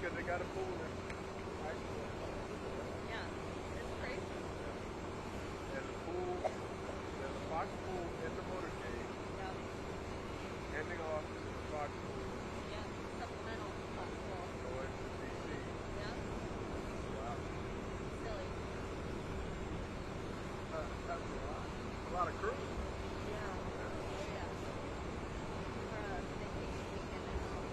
because they got a pool there. Yeah, it's crazy. There's a pool, there's a box pool in the motorcade. Yeah. Ending off to the box pool. Yeah, supplemental possible. Going to DC. Yeah. Wow. Silly. That's a lot of crews. Yeah. Oh, yeah. For a vacation weekend and all.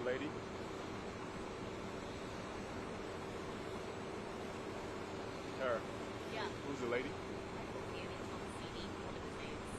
lady? Her. Yeah. Who's the lady? I think Annie's on the CD one of the days.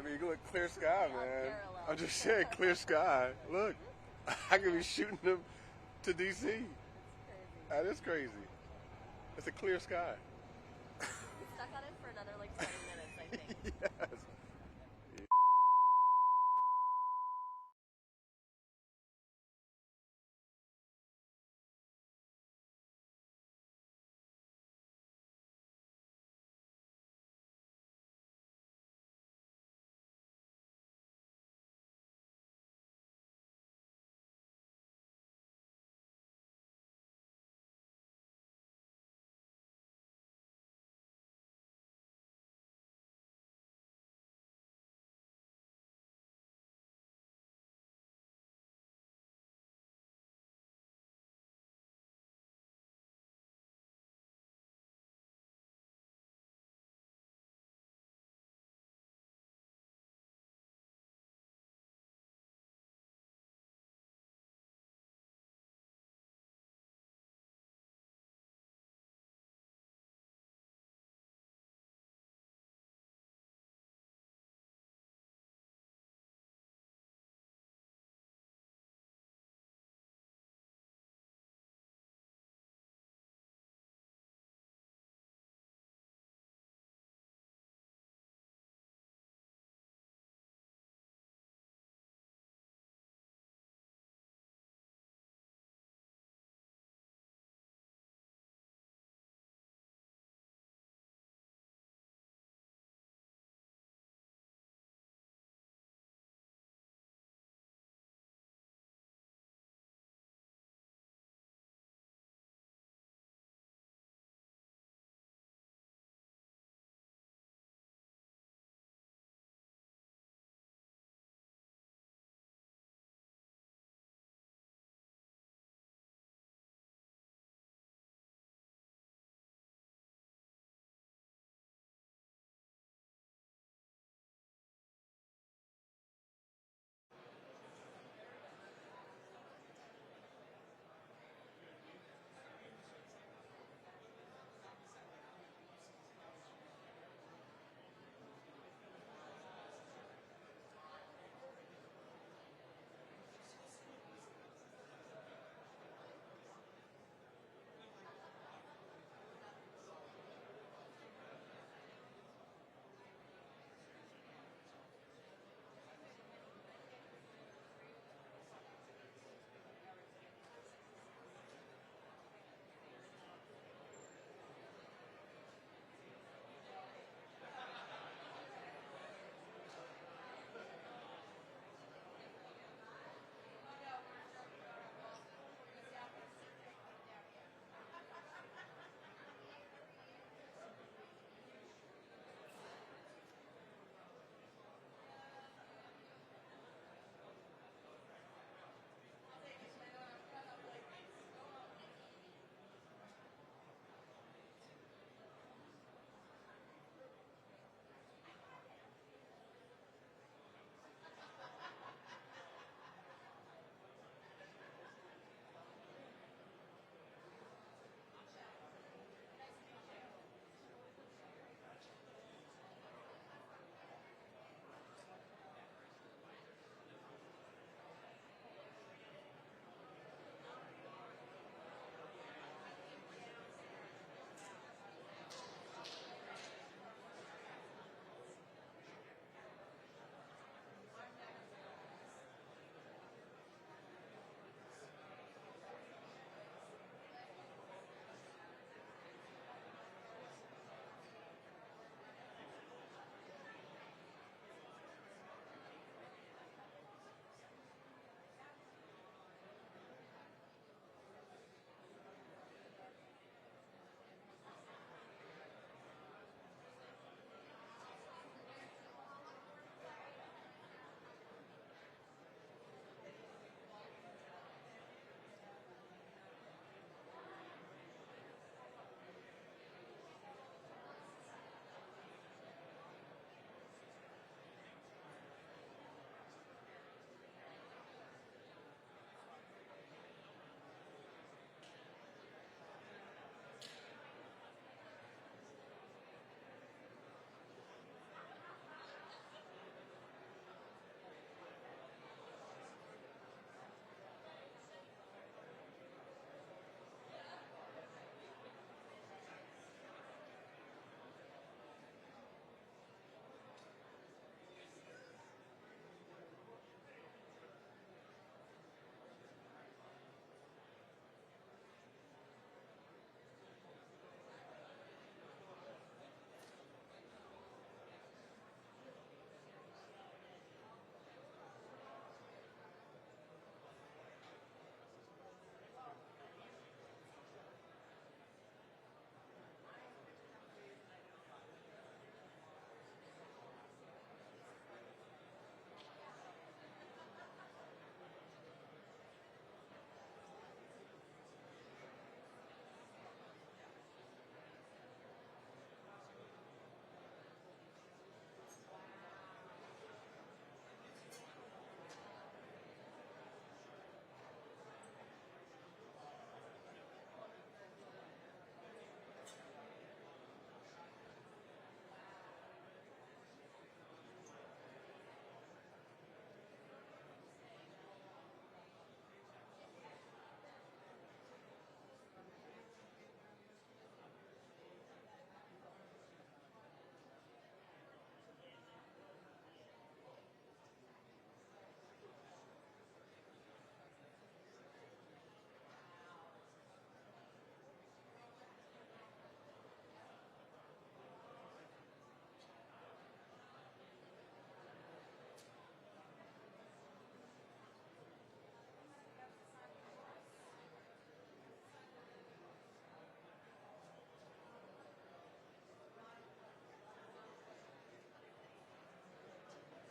I mean, look, clear sky, Yeah, man. parallel. I'm just saying, clear sky. Look, I could be shooting them to DC. Crazy. That is crazy. It's a clear sky. We stuck on it for another like 20 minutes, I think. Yes.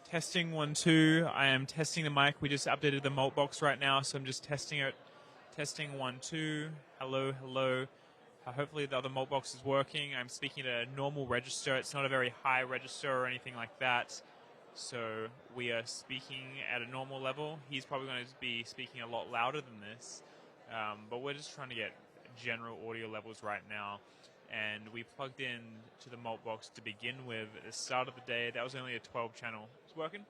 Testing 1, 2. I am testing the mic. We just updated the mult box right now, so I'm just testing it. Testing 1, 2. Hello, hello. Hopefully the other mult box is working. I'm speaking at a normal register. It's not a very high register or anything like that. So we are speaking at a normal level. He's probably going to be speaking a lot louder than this. But we're just trying to get general audio levels right now. And we plugged in to the mult box to begin with at the start of the day. That was only a 12 channel. It's working?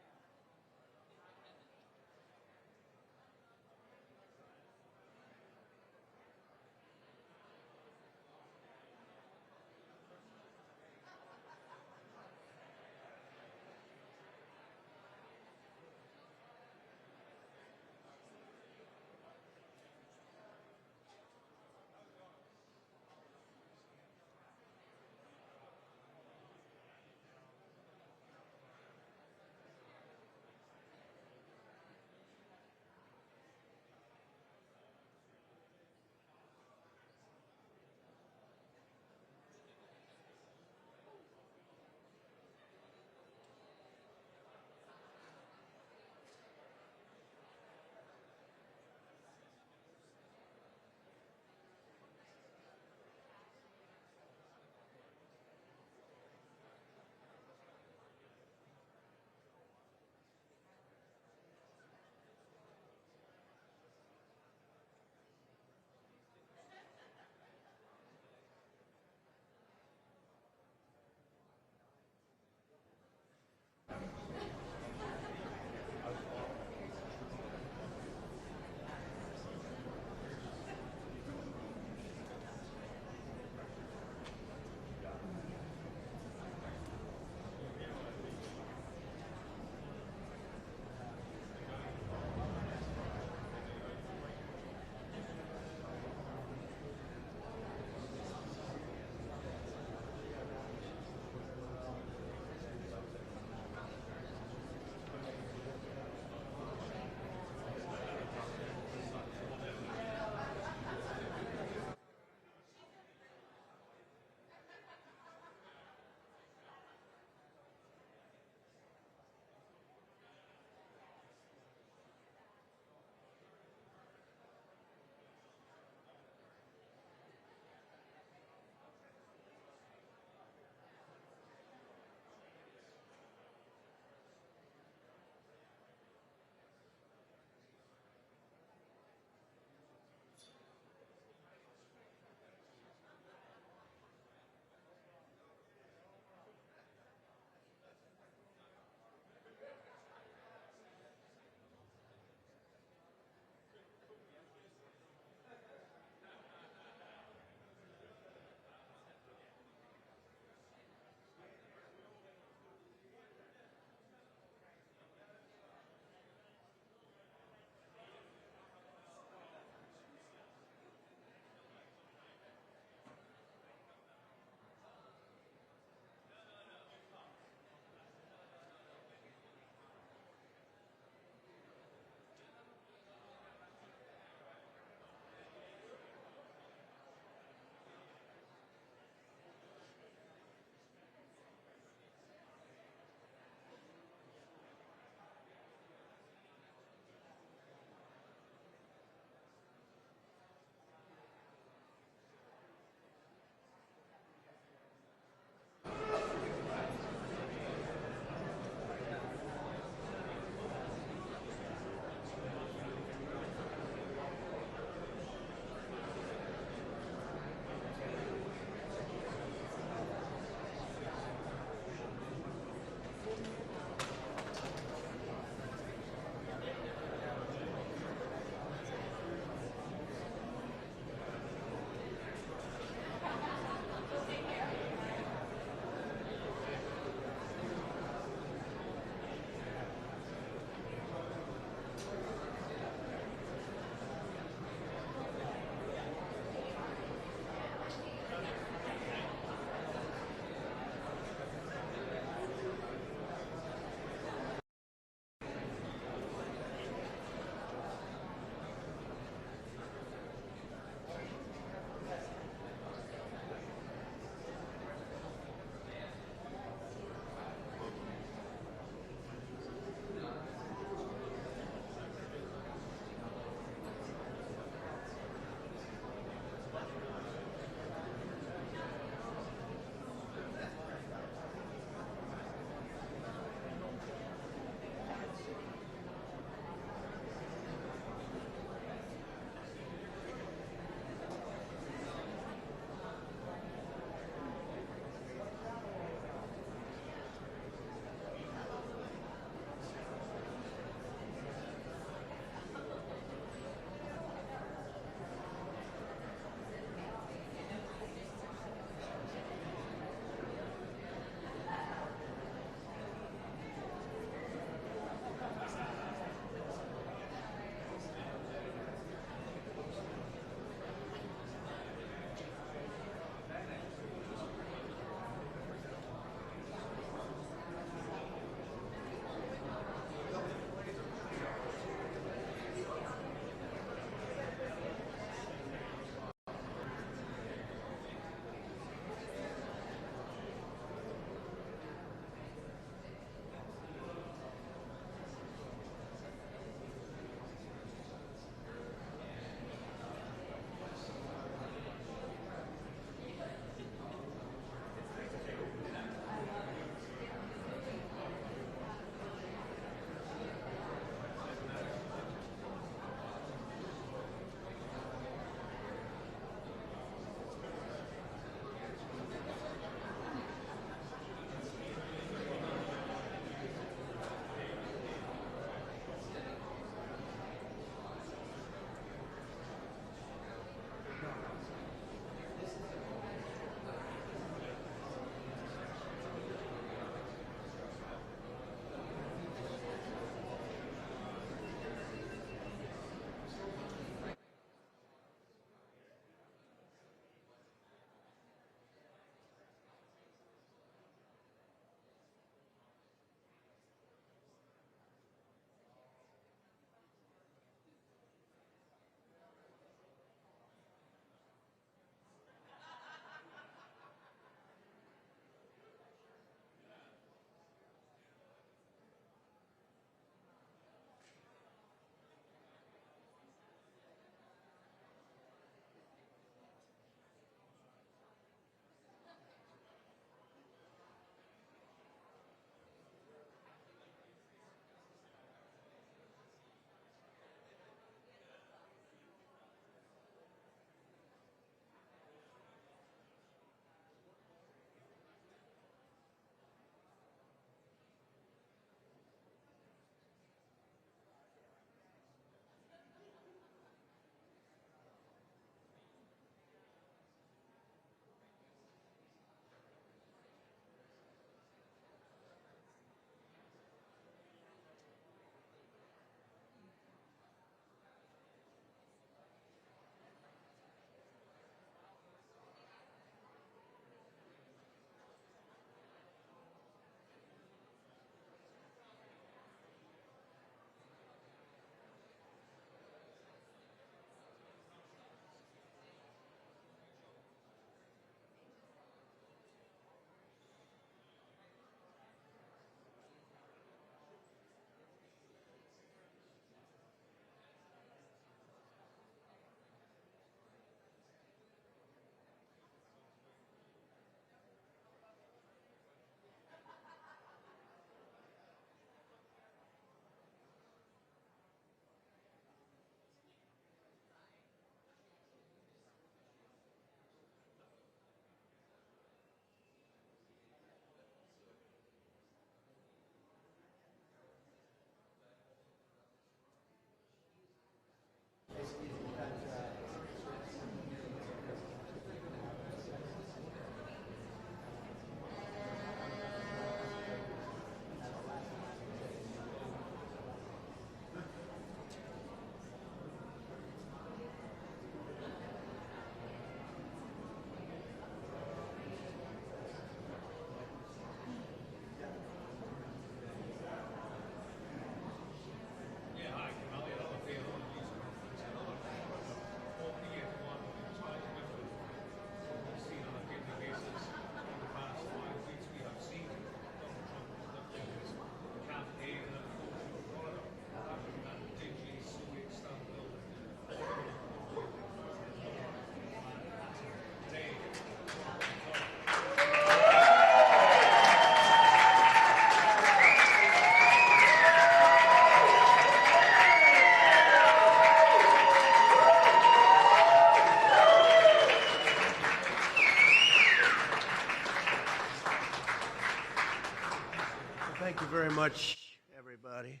much, everybody.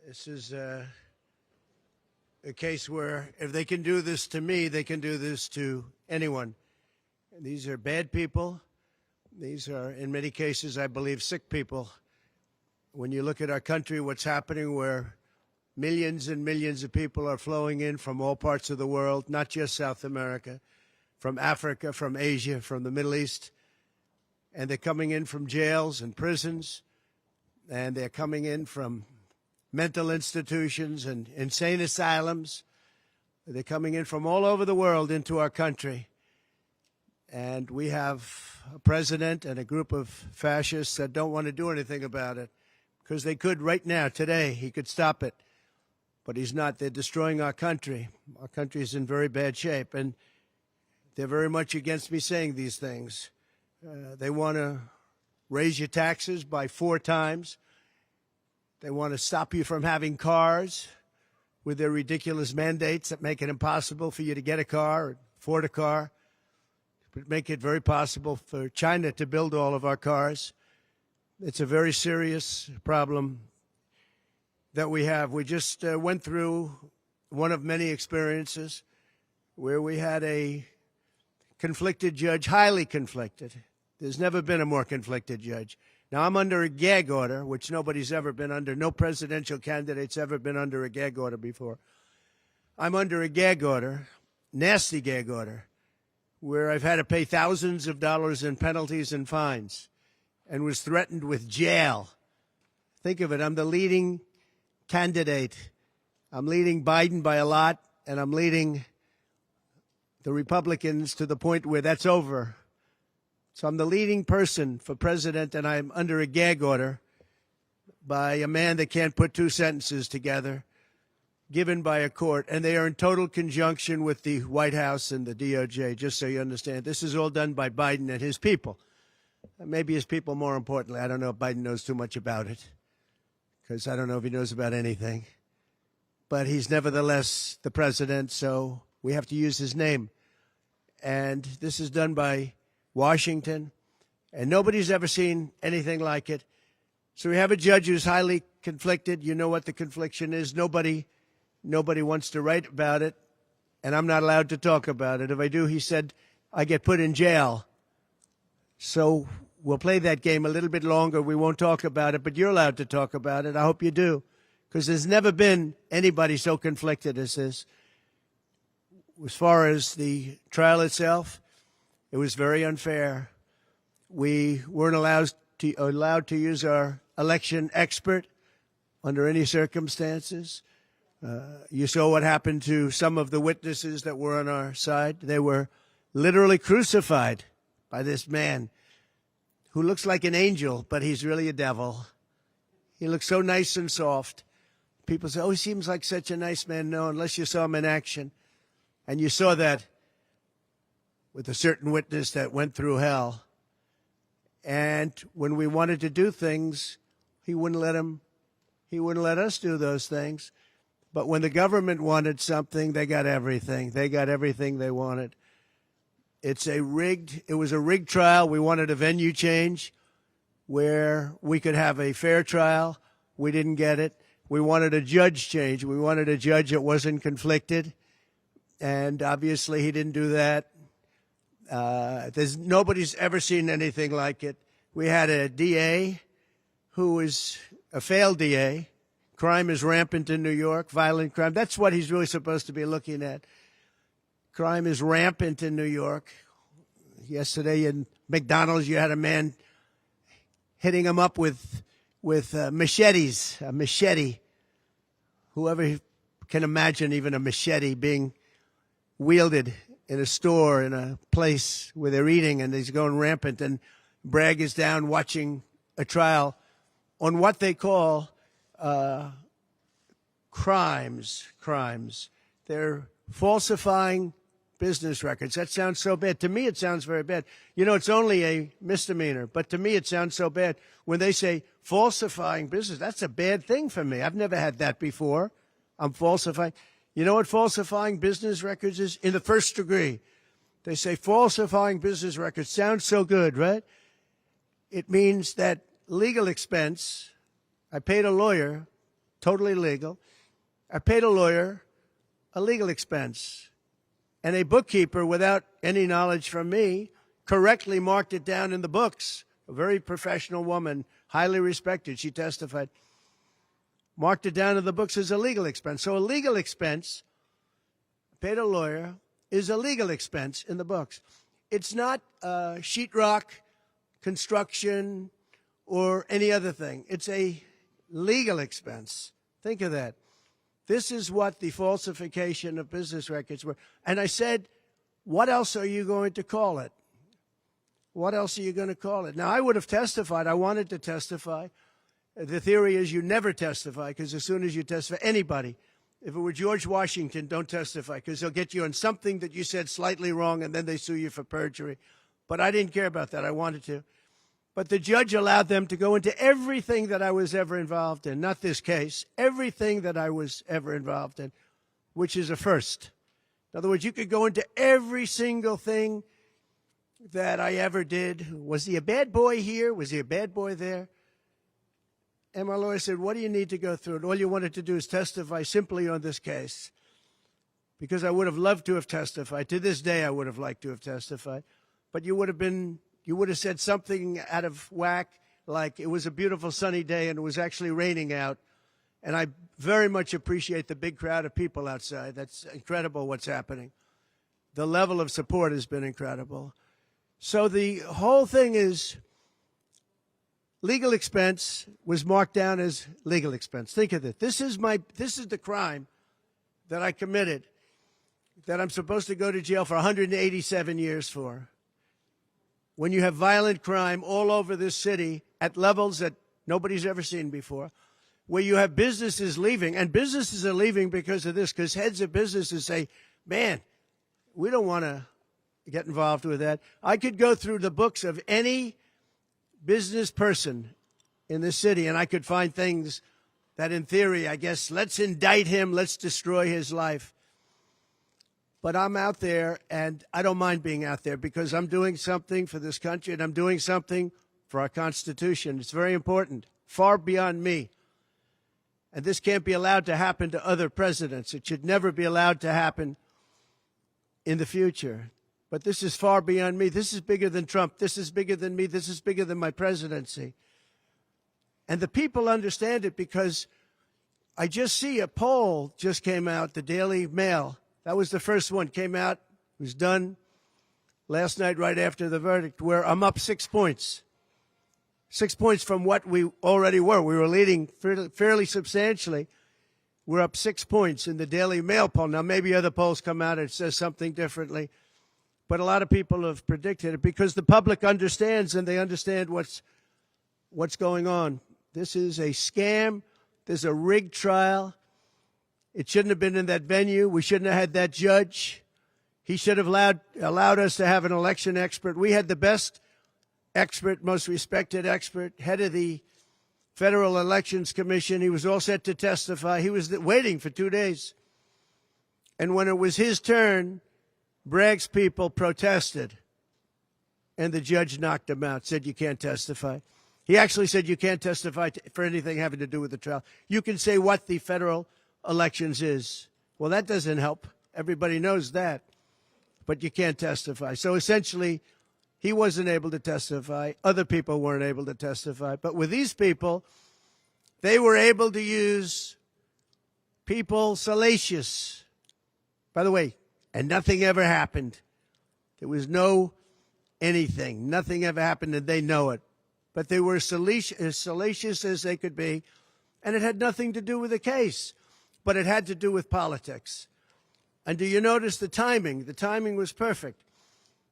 This is a case where if they can do this to me, they can do this to anyone. And these are bad people. These are, in many cases, I believe, sick people. When you look at our country, what's happening where millions and millions of people are flowing in from all parts of the world, not just South America, from Africa, from Asia, from the Middle East, and they're coming in from jails and prisons, and they're coming in from mental institutions and insane asylums. They're coming in from all over the world into our country. And we have a president and a group of fascists that don't want to do anything about it, because they could right now, today, he could stop it. But he's not. They're destroying our country. Our country is in very bad shape, and they're very much against me saying these things. They want to raise your taxes by 4 times. They want to stop you from having cars with their ridiculous mandates that make it impossible for you to get a car or afford a car. But make it very possible for China to build all of our cars. It's a very serious problem that we have. We just went through one of many experiences where we had a conflicted judge, highly conflicted. There's never been a more conflicted judge. Now, I'm under a gag order, which nobody's ever been under. No presidential candidate's ever been under a gag order before. I'm under a gag order, nasty gag order, where I've had to pay thousands of dollars in penalties and fines and was threatened with jail. Think of it. I'm the leading candidate. I'm leading Biden by a lot, and I'm leading the Republicans to the point where that's over. So I'm the leading person for president, and I'm under a gag order by a man that can't put 2 sentences together, given by a court, and they are in total conjunction with the White House and the DOJ, just so you understand. This is all done by Biden and his people. Maybe his people more importantly. I don't know if Biden knows too much about it, because I don't know if he knows about anything. But he's nevertheless the president, so we have to use his name. And this is done by Washington, and nobody's ever seen anything like it. So we have a judge who's highly conflicted. You know what the confliction is. Nobody wants to write about it, and I'm not allowed to talk about it. If I do, he said, I get put in jail. So we'll play that game a little bit longer. We won't talk about it, but you're allowed to talk about it. I hope you do, because there's never been anybody so conflicted as this. As far as the trial itself, it was very unfair. We weren't allowed to use our election expert under any circumstances. You saw what happened to some of the witnesses that were on our side. They were literally crucified by this man who looks like an angel, but he's really a devil. He looks so nice and soft. People say, oh, he seems like such a nice man. No, unless you saw him in action. And you saw that with a certain witness that went through hell. And when we wanted to do things, he wouldn't let us do those things. But when the government wanted something, they got everything. They got everything they wanted. It was a rigged trial. We wanted a venue change where we could have a fair trial. We didn't get it. We wanted a judge change. We wanted a judge that wasn't conflicted. And obviously he didn't do that. Nobody's ever seen anything like it. We had a DA who was a failed DA. Crime is rampant in New York, violent crime. That's what he's really supposed to be looking at. Crime is rampant in New York. Yesterday in McDonald's, you had a man hitting him up with machetes, a machete. Whoever can imagine even a machete being wielded in a store, in a place where they're eating, and he's going rampant. And Bragg is down watching a trial on what they call crimes. They're falsifying business records. That sounds so bad. To me, it sounds very bad. You know, it's only a misdemeanor, but to me, it sounds so bad. When they say falsifying business, that's a bad thing for me. I've never had that before. I'm falsifying. You know what falsifying business records is? In the first degree. They say falsifying business records. Sounds so good, right? It means that legal expense I paid a lawyer, totally legal. I paid a lawyer a legal expense. And a bookkeeper, without any knowledge from me, correctly marked it down in the books. A very professional woman, highly respected, she testified, marked it down in the books as a legal expense. So a legal expense, paid a lawyer, is a legal expense in the books. It's not sheetrock, construction, or any other thing. It's a legal expense. Think of that. This is what the falsification of business records were. And I said, what else are you going to call it? What else are you going to call it? Now, I would have testified. I wanted to testify. The theory is you never testify, because as soon as you testify, anybody, if it were George Washington, don't testify, because they'll get you on something that you said slightly wrong, and then they sue you for perjury. But I didn't care about that. I wanted to. But the judge allowed them to go into everything that I was ever involved in, not this case, everything that I was ever involved in, which is a first. In other words, you could go into every single thing that I ever did. Was he a bad boy here? Was he a bad boy there? And my lawyer said, what do you need to go through? And all you wanted to do is testify simply on this case, because I would have loved to have testified. To this day, I would have liked to have testified. But you would have said something out of whack, like it was a beautiful sunny day and it was actually raining out. And I very much appreciate the big crowd of people outside. That's incredible what's happening. The level of support has been incredible. So the whole thing is legal expense was marked down as legal expense. Think of it. This is the crime that I committed, that I'm supposed to go to jail for 187 years for. When you have violent crime all over this city at levels that nobody's ever seen before, where you have businesses leaving, and businesses are leaving because of this, because heads of businesses say, man, we don't want to get involved with that. I could go through the books of any business person in this city, and I could find things that in theory, I guess, let's indict him, let's destroy his life. But I'm out there, and I don't mind being out there, because I'm doing something for this country, and I'm doing something for our Constitution. It's very important, far beyond me. And this can't be allowed to happen to other presidents. It should never be allowed to happen in the future. But this is far beyond me. This is bigger than Trump. This is bigger than me. This is bigger than my presidency. And the people understand it, because I just see a poll just came out, the Daily Mail. That was the first one, came out, was done last night right after the verdict, where I'm up 6 points. 6 points from what we already were. We were leading fairly substantially. We're up 6 points in the Daily Mail poll. Now, maybe other polls come out and it says something differently. But a lot of people have predicted it, because the public understands, and they understand what's going on. This is a scam. There's a rigged trial. It shouldn't have been in that venue. We shouldn't have had that judge. He should have allowed us to have an election expert. We had the best expert, most respected expert, head of the Federal Elections Commission. He was all set to testify. He was waiting for 2 days. And when it was his turn, Bragg's people protested, and the judge knocked him out, said you can't testify. He actually said you can't testify for anything having to do with the trial. You can say what the federal elections is. Well, that doesn't help. Everybody knows that. But you can't testify. So essentially, he wasn't able to testify. Other people weren't able to testify. But with these people, they were able to use people salacious. By the way, and nothing ever happened. There was no anything. Nothing ever happened, and they know it. But they were as salacious as they could be, and it had nothing to do with the case. But it had to do with politics. And do you notice the timing? The timing was perfect.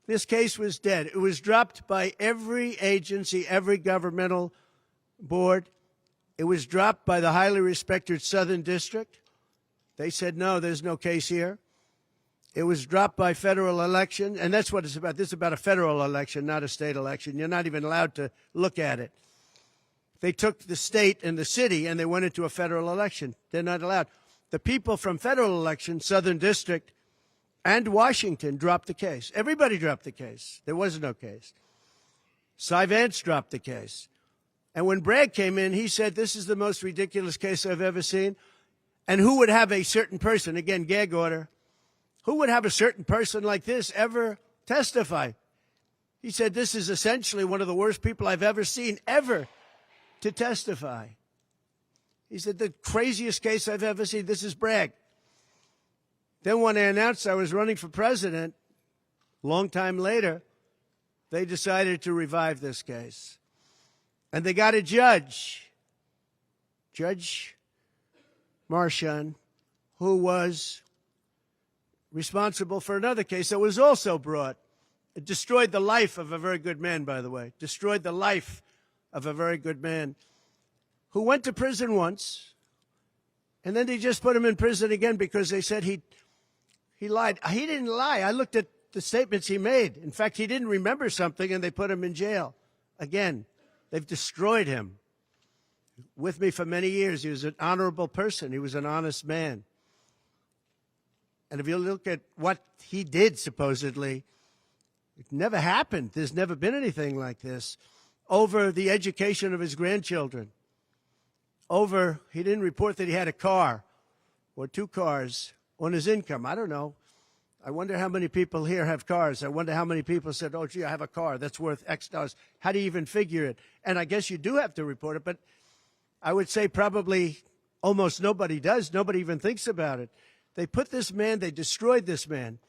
This case was dead. It was dropped by every agency, every governmental board. It was dropped by the highly respected Southern District. They said, no, there's no case here. It was dropped by federal election, and that's what it's about. This is about a federal election, not a state election. You're not even allowed to look at it. They took the state and the city, and they went into a federal election. They're not allowed. The people from federal election, Southern District, and Washington dropped the case. Everybody dropped the case. There was no case. Cy Vance dropped the case. And when Bragg came in, he said, this is the most ridiculous case I've ever seen. And who would have a certain person, again, gag order, who would have a certain person like this ever testify? He said, this is essentially one of the worst people I've ever seen ever to testify. He said, the craziest case I've ever seen, this is Bragg. Then when I announced I was running for president, long time later, they decided to revive this case. And they got a judge, Judge Marchand, who was responsible for another case that was also brought. It destroyed the life of a very good man, by the way. Destroyed the life of a very good man who went to prison once, and then they just put him in prison again because they said he lied. He didn't lie. I looked at the statements he made. In fact, he didn't remember something, and they put him in jail. Again, they've destroyed him. With me for many years, he was an honorable person. He was an honest man. And if you look at what he did, supposedly, it never happened. There's never been anything like this. Over the education of his grandchildren. He didn't report that he had a car or 2 cars on his income. I don't know. I wonder how many people here have cars. I wonder how many people said, oh, gee, I have a car that's worth X dollars. How do you even figure it? And I guess you do have to report it, but I would say probably almost nobody does. Nobody even thinks about it. They put this man, they destroyed this man,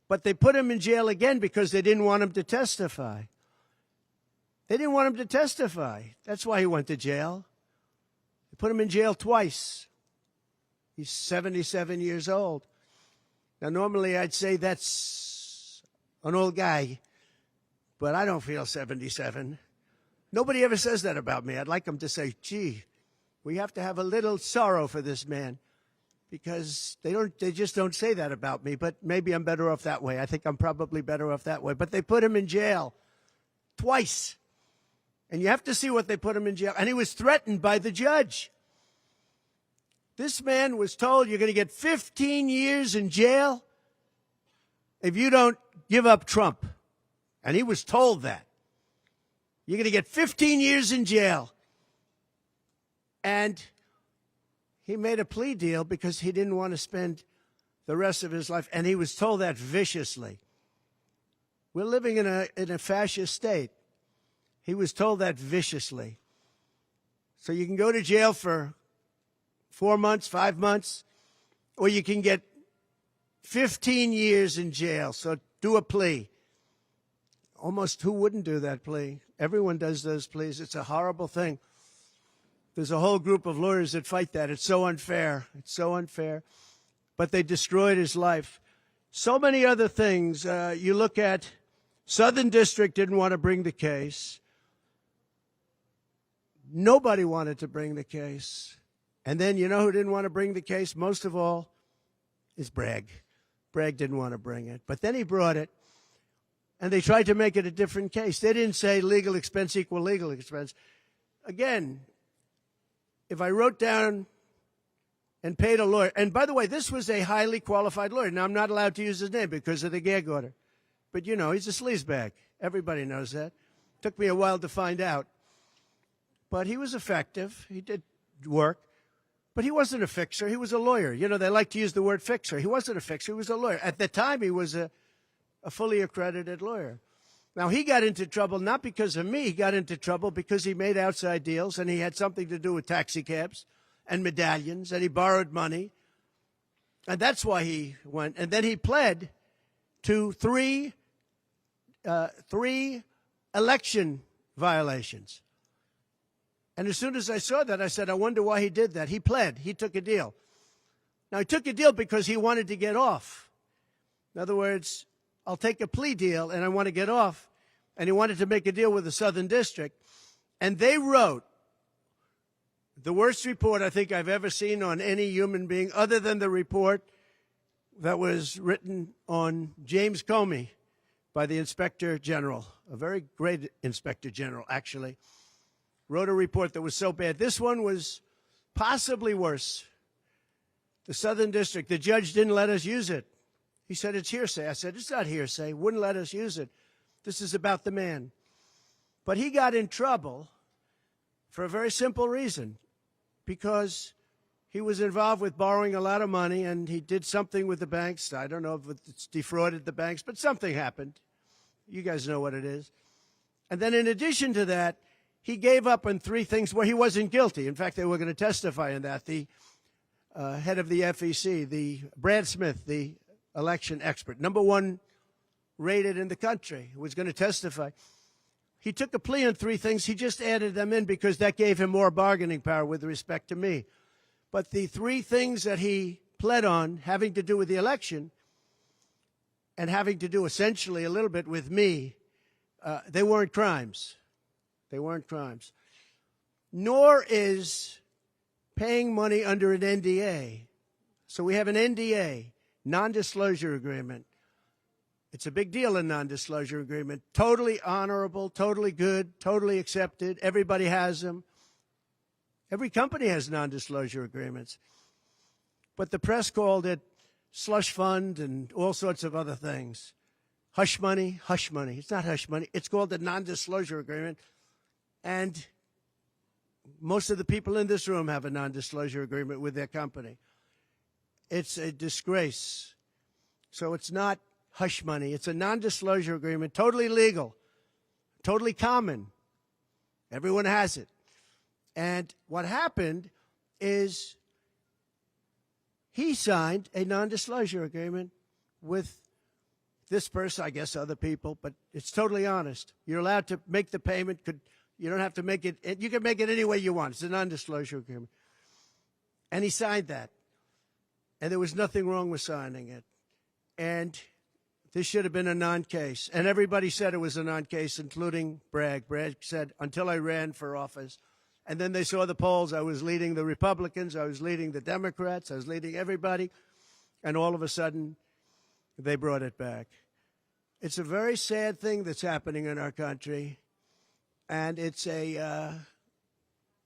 but they put him in jail again because they didn't want him to testify. They didn't want him to testify. That's why he went to jail. They put him in jail twice. He's 77 years old. Now, normally I'd say that's an old guy, but I don't feel 77. Nobody ever says that about me. I'd like them to say, gee, we have to have a little sorrow for this man, because they just don't say that about me, but maybe I'm better off that way. I think I'm probably better off that way. But they put him in jail twice. And you have to see what they put him in jail. And he was threatened by the judge. This man was told, you're going to get 15 years in jail if you don't give up Trump. And he was told that. You're going to get 15 years in jail. And he made a plea deal because he didn't want to spend the rest of his life. And he was told that viciously. We're living in a fascist state. He was told that viciously. So you can go to jail for 4 months, 5 months, or you can get 15 years in jail. So do a plea. Almost who wouldn't do that plea? Everyone does those pleas. It's a horrible thing. There's a whole group of lawyers that fight that. It's so unfair. It's so unfair. But they destroyed his life. So many other things. You look at Southern District didn't want to bring the case. Nobody wanted to bring the case. And then you know who didn't want to bring the case? Most of all is Bragg. Bragg didn't want to bring it. But then he brought it. And they tried to make it a different case. They didn't say legal expense equal legal expense. Again, if I wrote down and paid a lawyer, and by the way, this was a highly qualified lawyer. Now, I'm not allowed to use his name because of the gag order. But, you know, he's a sleazebag. Everybody knows that. Took me a while to find out. But he was effective. He did work. But he wasn't a fixer. He was a lawyer. You know, they like to use the word fixer. He wasn't a fixer. He was a lawyer. At the time, he was a fully accredited lawyer. Now, he got into trouble not because of me. He got into trouble because he made outside deals, and he had something to do with taxi cabs and medallions, and he borrowed money. And that's why he went. And then he pled to three election violations. And as soon as I saw that, I said, I wonder why he did that. He pled. He took a deal. Now, he took a deal because he wanted to get off. In other words, I'll take a plea deal, and I want to get off. And he wanted to make a deal with the Southern District. And they wrote the worst report I think I've ever seen on any human being, other than the report that was written on James Comey by the Inspector General, a very great Inspector General, actually. Wrote a report that was so bad. This one was possibly worse. The Southern District, the judge didn't let us use it. He said, it's hearsay. I said, it's not hearsay. Wouldn't let us use it. This is about the man. But he got in trouble for a very simple reason, because he was involved with borrowing a lot of money, and he did something with the banks. I don't know if it's defrauded the banks, but something happened. You guys know what it is. And then in addition to that, he gave up on three things where he wasn't guilty. In fact, they were going to testify in that. The head of the FEC, the Brad Smith, the election expert, #1 rated in the country, was going to testify. He took a plea on three things. He just added them in because that gave him more bargaining power with respect to me. But the three things that he pled on, having to do with the election and having to do essentially a little bit with me, they weren't crimes. They weren't crimes. Nor is paying money under an NDA. So we have an NDA, non-disclosure agreement. It's a big deal, a non-disclosure agreement. Totally honorable, totally good, totally accepted. Everybody has them. Every company has non-disclosure agreements. But the press called it slush fund and all sorts of other things. Hush money, hush money. It's not hush money. It's called a non-disclosure agreement. And most of the people in this room have a non-disclosure agreement with their company. It's a disgrace. So it's not hush money. It's a non-disclosure agreement, totally legal, totally common. Everyone has it. And what happened is he signed a non-disclosure agreement with this person, I guess other people, but it's totally honest. You're allowed to make the payment. You don't have to make it. You can make it any way you want. It's a non-disclosure agreement. And he signed that. And there was nothing wrong with signing it. And this should have been a non-case. And everybody said it was a non-case, including Bragg. Bragg said, until I ran for office. And then they saw the polls. I was leading the Republicans. I was leading the Democrats. I was leading everybody. And all of a sudden, they brought it back. It's a very sad thing that's happening in our country. And it's a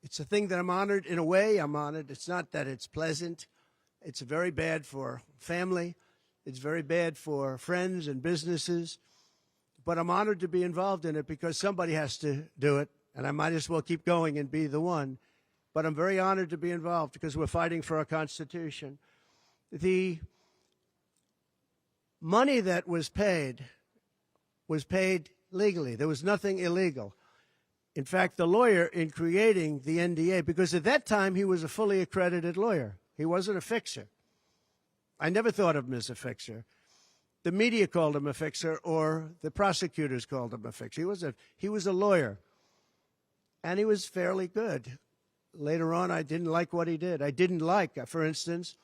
thing that I'm honored. In a way, I'm honored. It's not that it's pleasant. It's very bad for family. It's very bad for friends and businesses. But I'm honored to be involved in it because somebody has to do it. And I might as well keep going and be the one. But I'm very honored to be involved because we're fighting for our Constitution. The money that was paid legally. There was nothing illegal. In fact, the lawyer in creating the NDA, because at that time he was a fully accredited lawyer. He wasn't a fixer. I never thought of him as a fixer. The media called him a fixer, or the prosecutors called him a fixer. He was a lawyer, and he was fairly good. Later on, I didn't like what he did. I didn't like, for instance,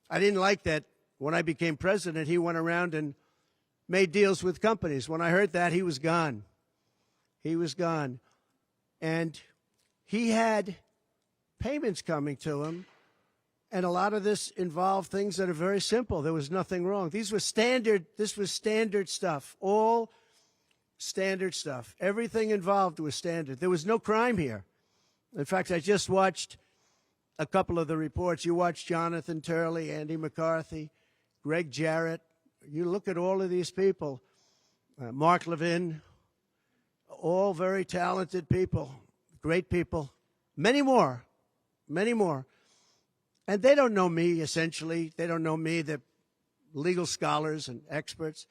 I didn't like that when I became president, he went around and made deals with companies. When I heard that, he was gone. He was gone. And he had payments coming to him. And a lot of this involved things that are very simple. There was nothing wrong. This was standard stuff, all standard stuff. Everything involved was standard. There was no crime here. In fact, I just watched a couple of the reports. You watched Jonathan Turley, Andy McCarthy, Greg Jarrett. You look at all of these people, Mark Levin, all very talented people, great people, many more. And they don't know me, essentially. They don't know me. They're legal scholars and experts.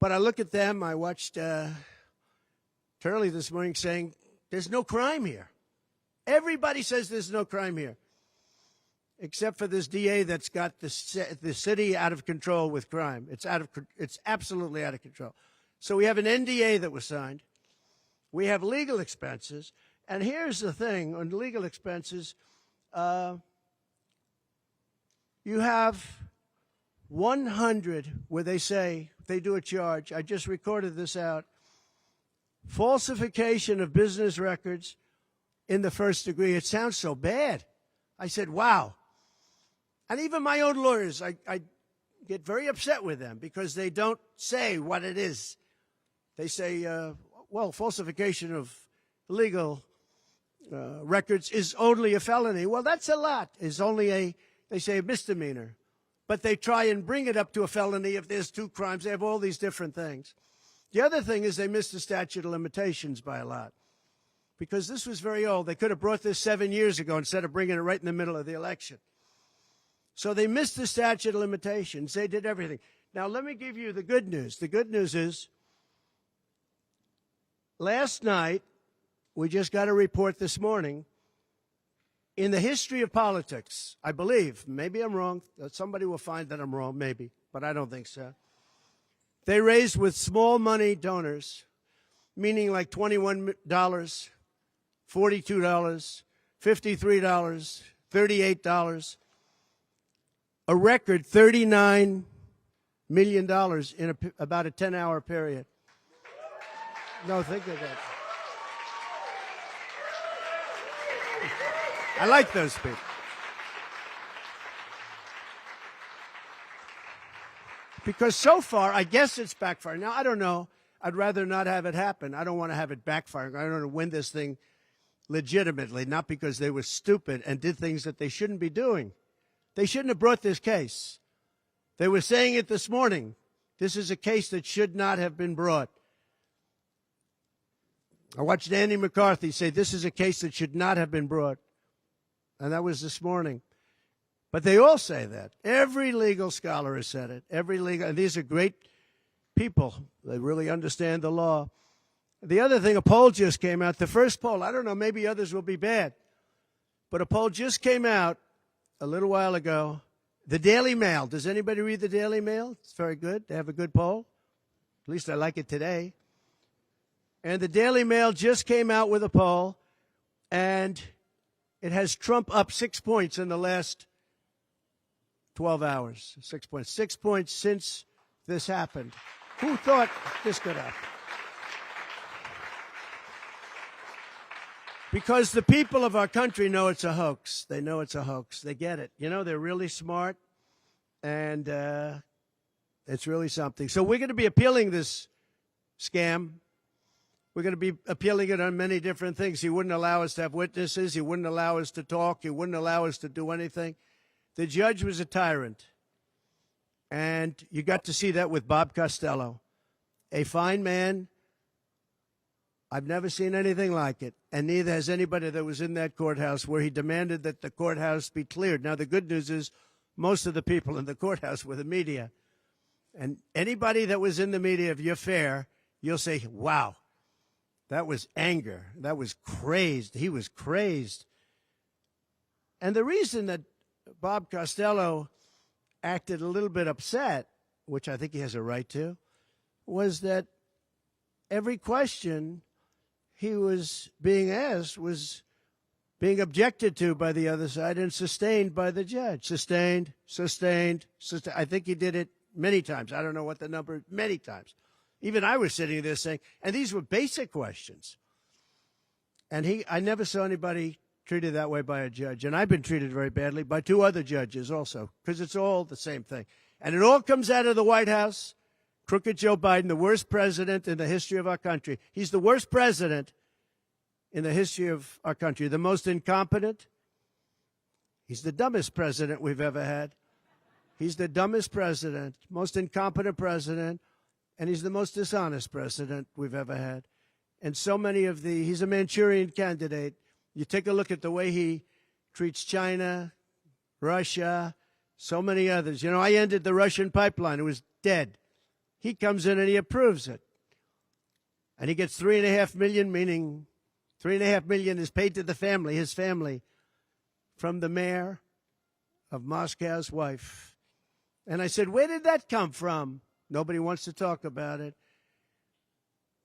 But I look at them. I watched Turley this morning saying, there's no crime here. Everybody says there's no crime here, except for this DA that's got the city out of control with crime. It's absolutely out of control. So we have an NDA that was signed. We have legal expenses. And here's the thing on legal expenses. You have 100 where they say, they do a charge. I just recorded this out. Falsification of business records in the first degree. It sounds so bad. I said, wow. And even my own lawyers, I get very upset with them because they don't say what it is. They say, well, falsification of legal records is only a felony. Well, that's a lot. It's only they say a misdemeanor. But they try and bring it up to a felony if there's two crimes. They have all these different things. The other thing is they miss the statute of limitations by a lot. because this was very old. They could have brought this 7 years ago instead of bringing it right in the middle of the election. So they missed the statute of limitations. They did everything. Now, let me give you the good news. The good news is, last night, we just got a report this morning, in the history of politics, I believe, maybe I'm wrong, somebody will find that I'm wrong, maybe, but I don't think so. They raised with small money donors, meaning like $21, $42, $53, $38, a record $39 million in about a 10-hour period. No, think of that. I like those people. Because so far, I guess it's backfiring. Now, I don't know. I'd rather not have it happen. I don't want to have it backfiring. I don't want to win this thing legitimately, not because they were stupid and did things that they shouldn't be doing. They shouldn't have brought this case. They were saying it this morning. This is a case that should not have been brought. I watched Andy McCarthy say this is a case that should not have been brought. And that was this morning. But they all say that. Every legal scholar has said it. And these are great people. They really understand the law. The other thing, a poll just came out. The first poll, I don't know, maybe others will be bad. But a poll just came out a little while ago. The Daily Mail. Does anybody read the Daily Mail? It's very good. They have a good poll. At least I like it today. And the Daily Mail just came out with a poll, and it has Trump up 6 points in the last 12 hours. 6 points. 6 points since this happened. Who thought this could happen? Because the people of our country know it's a hoax. They know it's a hoax. They get it. You know, they're really smart, and it's really something. So we're going to be appealing this scam. We're going to be appealing it on many different things. He wouldn't allow us to have witnesses. He wouldn't allow us to talk. He wouldn't allow us to do anything. The judge was a tyrant. And you got to see that with Bob Costello, a fine man. I've never seen anything like it, and neither has anybody that was in that courthouse where he demanded that the courthouse be cleared. Now, the good news is most of the people in the courthouse were the media. And anybody that was in the media, if you're fair, you'll say, wow, that was anger. That was crazed. He was crazed. And the reason that Bob Costello acted a little bit upset, which I think he has a right to, was that every question he was being asked was being objected to by the other side and sustained by the judge. Sustained. I think he did it many times. I don't know what the number, many times. Even I was sitting there saying, and these were basic questions. And I never saw anybody treated that way by a judge. And I've been treated very badly by two other judges also, because it's all the same thing. And it all comes out of the White House. Crooked Joe Biden, the worst president in the history of our country. He's the worst president in the history of our country. The most incompetent. He's the dumbest president we've ever had. He's the dumbest president, most incompetent president, and he's the most dishonest president we've ever had. And so many of he's a Manchurian candidate. You take a look at the way he treats China, Russia, so many others. You know, I ended the Russian pipeline. It was dead. He comes in and he approves it. And he gets $3.5 million, meaning $3.5 million is paid to the family, his family, from the mayor of Moscow's wife. And I said, where did that come from? Nobody wants to talk about it.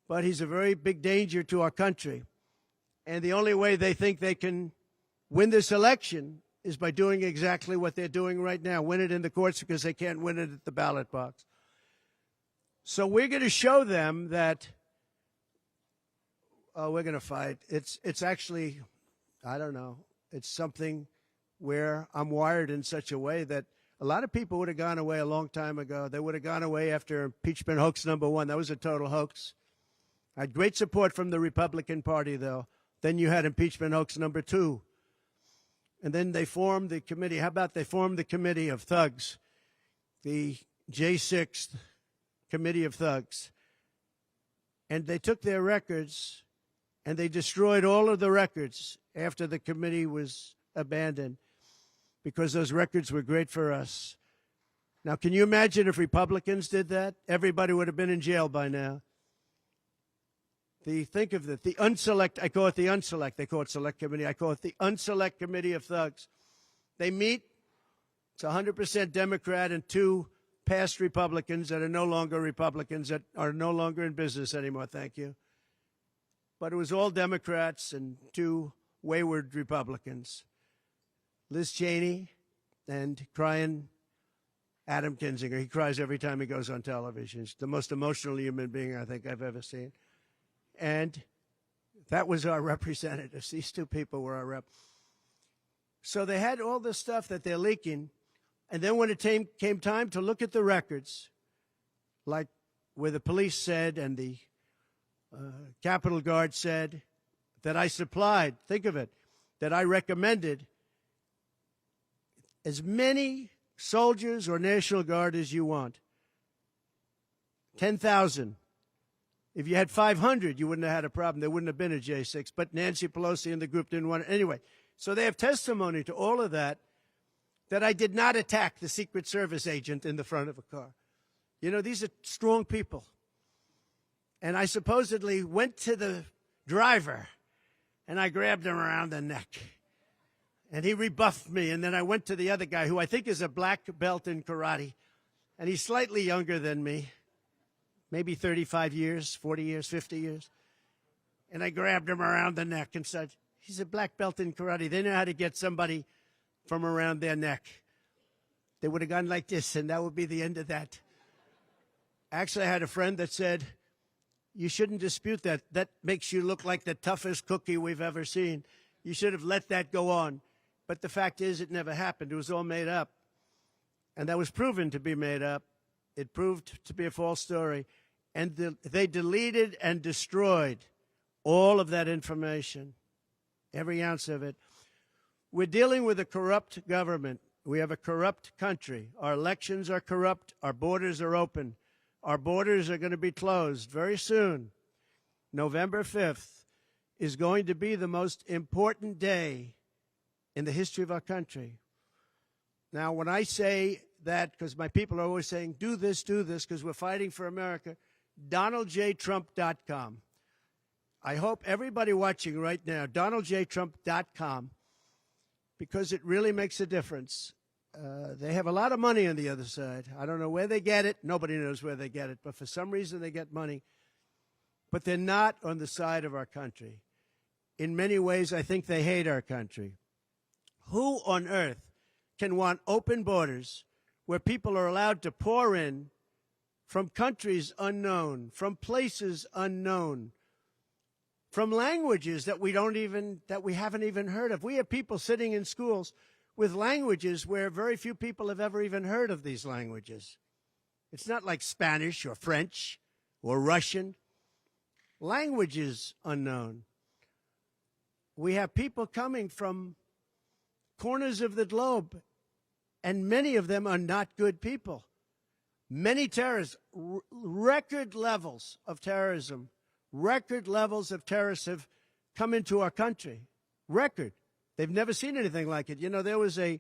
But he's a very big danger to our country. And the only way they think they can win this election is by doing exactly what they're doing right now. Win it in the courts because they can't win it at the ballot box. So we're going to show them that we're going to fight. It's actually, I don't know, it's something where I'm wired in such a way that a lot of people would have gone away a long time ago. They would have gone away after impeachment hoax number 1. That was a total hoax. I had great support from the Republican Party, though. Then you had impeachment hoax number 2. And then they formed the committee. How about they formed the committee of thugs, the J6 committee of thugs. And they took their records and they destroyed all of the records after the committee was abandoned because those records were great for us. Now, can you imagine if Republicans did that? Everybody would have been in jail by now. Think of it, the unselect, I call it the unselect, they call it select committee, I call it the unselect committee of thugs. They meet, it's 100% Democrat and 2 past Republicans that are no longer Republicans, that are no longer in business anymore, thank you. But it was all Democrats and 2 wayward Republicans. Liz Cheney and crying Adam Kinzinger. He cries every time he goes on television. He's the most emotional human being I think I've ever seen. And that was our representatives. These 2 people were our rep. So they had all this stuff that they're leaking. And then when it came time to look at the records, like where the police said and the Capitol Guard said that I supplied, think of it, that I recommended as many soldiers or National Guard as you want. 10,000. If you had 500, you wouldn't have had a problem. There wouldn't have been a J6. But Nancy Pelosi and the group didn't want it. Anyway, so they have testimony to all of that, that I did not attack the Secret Service agent in the front of a car. You know, these are strong people. And I supposedly went to the driver, and I grabbed him around the neck. And he rebuffed me, and then I went to the other guy, who I think is a black belt in karate, and he's slightly younger than me, maybe 35 years, 40 years, 50 years. And I grabbed him around the neck and said, he's a black belt in karate. They know how to get somebody from around their neck. They would have gone like this, and that would be the end of that. Actually, I had a friend that said, you shouldn't dispute that. That makes you look like the toughest cookie we've ever seen. You should have let that go on. But the fact is, it never happened. It was all made up. And that was proven to be made up. It proved to be a false story. And they deleted and destroyed all of that information, every ounce of it. We're dealing with a corrupt government. We have a corrupt country. Our elections are corrupt. Our borders are open. Our borders are going to be closed very soon. November 5th is going to be the most important day in the history of our country. Now, when I say that, because my people are always saying, do this, because we're fighting for America, DonaldJTrump.com. I hope everybody watching right now, DonaldJTrump.com, because it really makes a difference. They have a lot of money on the other side. I don't know where they get it. Nobody knows where they get it. But for some reason, they get money. But they're not on the side of our country. In many ways, I think they hate our country. Who on earth can want open borders where people are allowed to pour in from countries unknown, from places unknown, from languages that we haven't even heard of? We have people sitting in schools with languages where very few people have ever even heard of these languages. It's not like Spanish or French or Russian. Languages unknown. We have people coming from corners of the globe, and many of them are not good people. Many terrorists, record levels of terrorism, record levels of terrorists have come into our country. Record. They've never seen anything like it. You know, there was a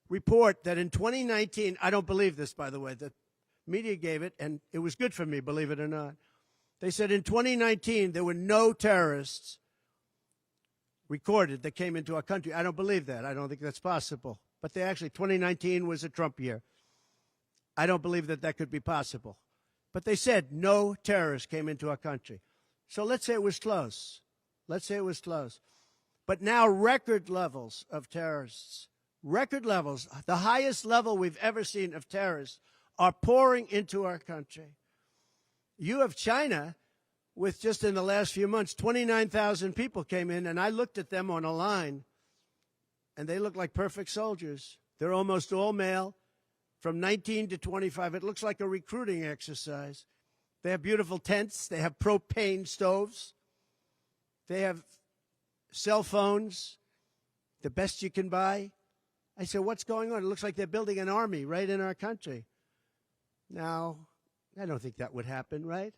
report that in 2019, I don't believe this, by the way, the media gave it, and it was good for me, believe it or not. They said in 2019, there were no terrorists recorded that came into our country. I don't believe that. I don't think that's possible. But 2019 was a Trump year. I don't believe that that could be possible. But they said no terrorists came into our country. So let's say it was close. Let's say it was close. But now record levels of terrorists, record levels, the highest level we've ever seen of terrorists are pouring into our country. You have China with just in the last few months, 29,000 people came in, and I looked at them on a line, and they look like perfect soldiers. They're almost all male, from 19 to 25. It looks like a recruiting exercise. They have beautiful tents. They have propane stoves. They have cell phones, the best you can buy. I said, what's going on? It looks like they're building an army right in our country. Now, I don't think that would happen, right?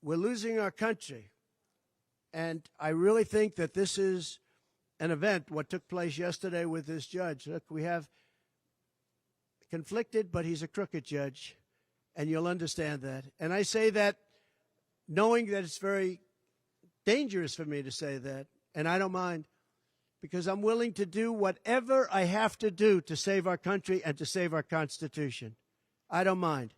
We're losing our country. And I really think that this is an event, what took place yesterday with this judge. Look, we have conflicted, but he's a crooked judge, and you'll understand that. And I say that knowing that it's very dangerous for me to say that, and I don't mind, because I'm willing to do whatever I have to do to save our country and to save our Constitution. I don't mind.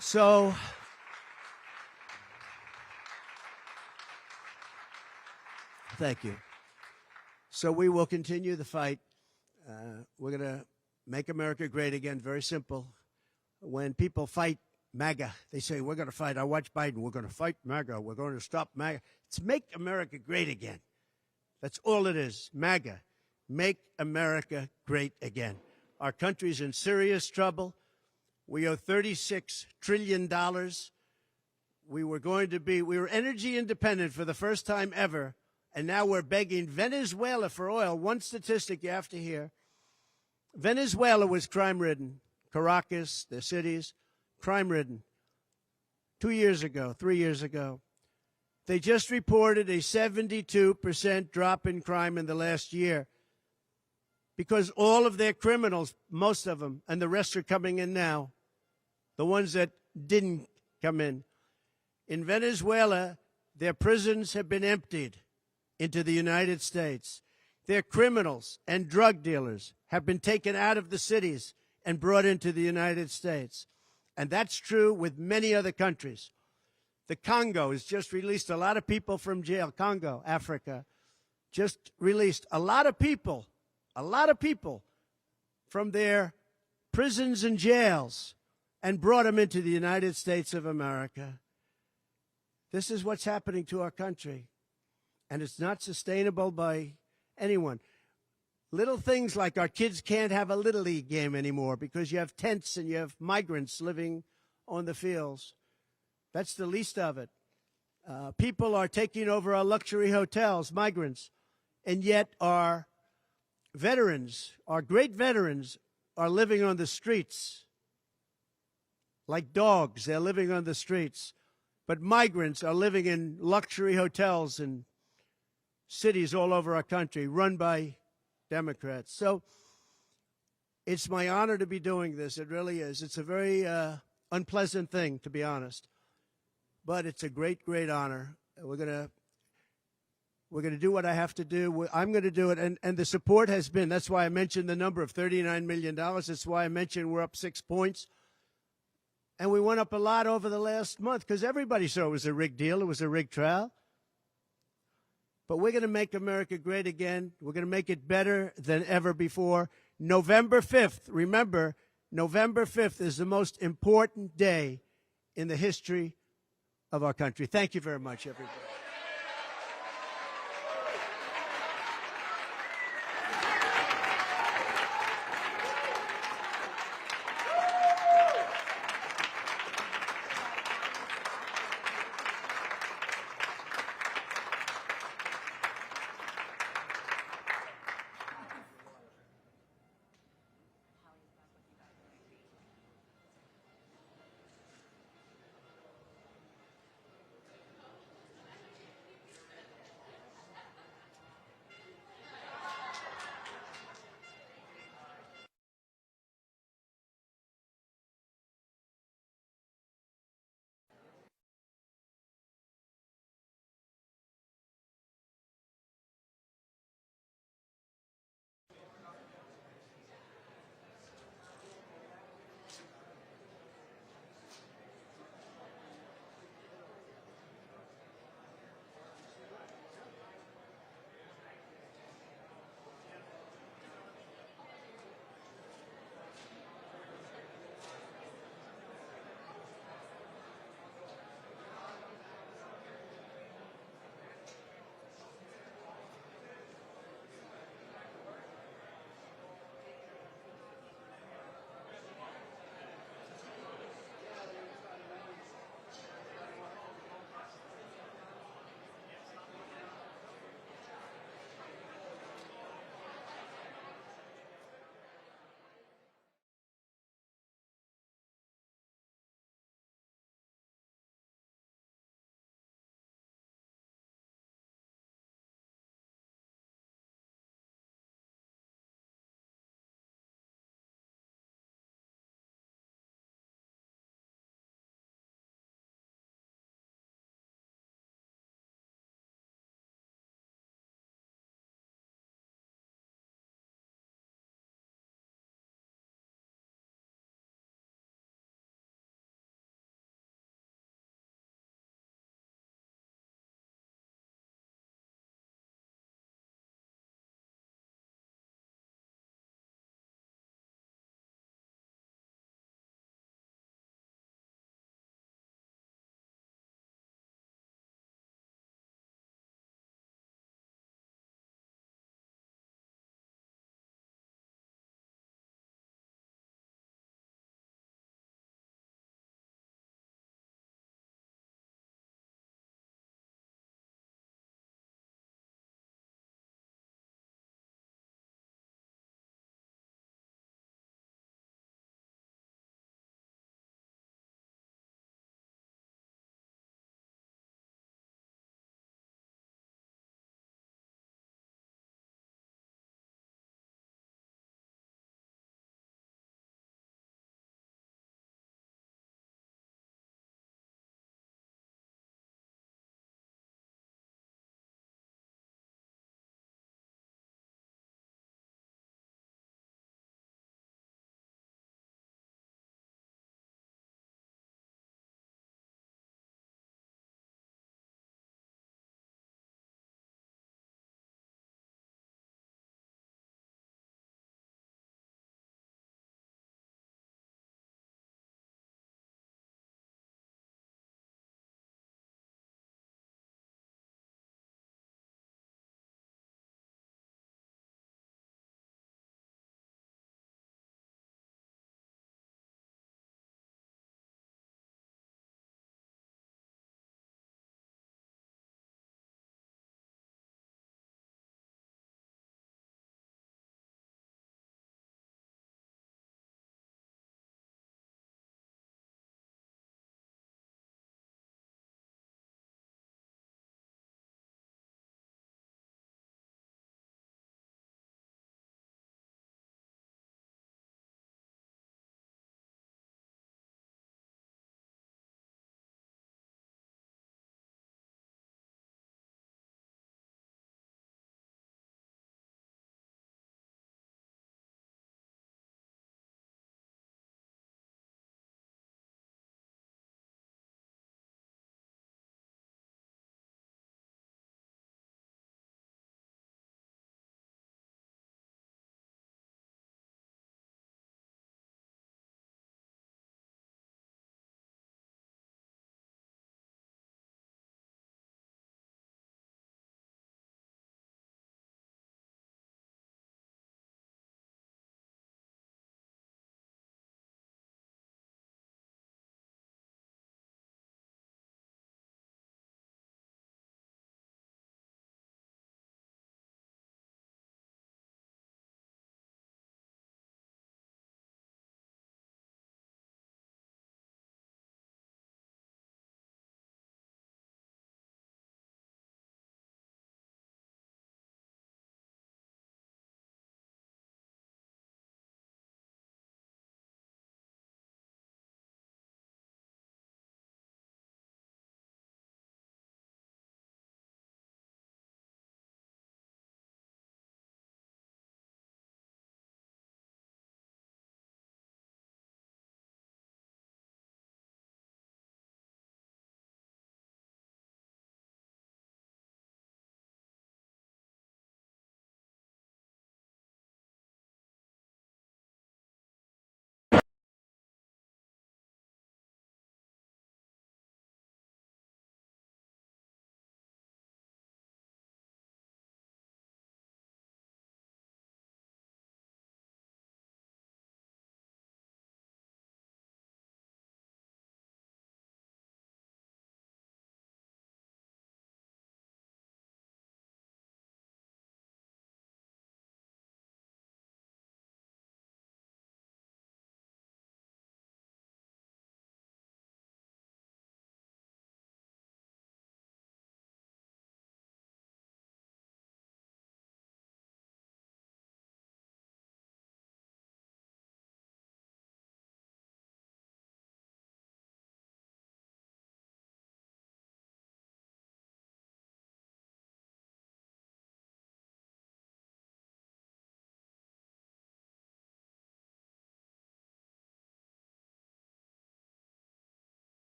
So thank you. So we will continue the fight. We're going to make America great again. Very simple. When people fight MAGA, they say, we're going to fight. I watch Biden. We're going to fight MAGA. We're going to stop MAGA. It's make America great again. That's all it is. MAGA. Make America great again. Our country's in serious trouble. We owe $36 trillion. We were energy independent for the first time ever, and now we're begging Venezuela for oil. One statistic you have to hear. Venezuela was crime-ridden. Caracas, the cities, crime-ridden. 2 years ago, 3 years ago. They just reported a 72% drop in crime in the last year because all of their criminals, most of them, and the rest are coming in now, the ones that didn't come in. In Venezuela, their prisons have been emptied into the United States. Their criminals and drug dealers have been taken out of the cities and brought into the United States. And that's true with many other countries. The Congo has just released a lot of people from jail. Congo, Africa, just released a lot of people from their prisons and jails and brought them into the United States of America. This is what's happening to our country. And it's not sustainable by anyone. Little things like our kids can't have a Little League game anymore because you have tents and you have migrants living on the fields. That's the least of it. People are taking over our luxury hotels, migrants, and yet our veterans, our great veterans, are living on the streets like dogs. They're living on the streets. But migrants are living in luxury hotels in cities all over our country, run by Democrats. So it's my honor to be doing this. It really is. It's a very unpleasant thing, to be honest. But it's a great, great honor. We're gonna do what I have to do. I'm going to do it. And the support has been, that's why I mentioned the number of $39 million. That's why I mentioned we're up 6 points. And we went up a lot over the last month because everybody saw it was a rigged deal. It was a rigged trial. But we're going to make America great again. We're going to make it better than ever before. November 5th, remember, November 5th is the most important day in the history of our country. Thank you very much, everybody.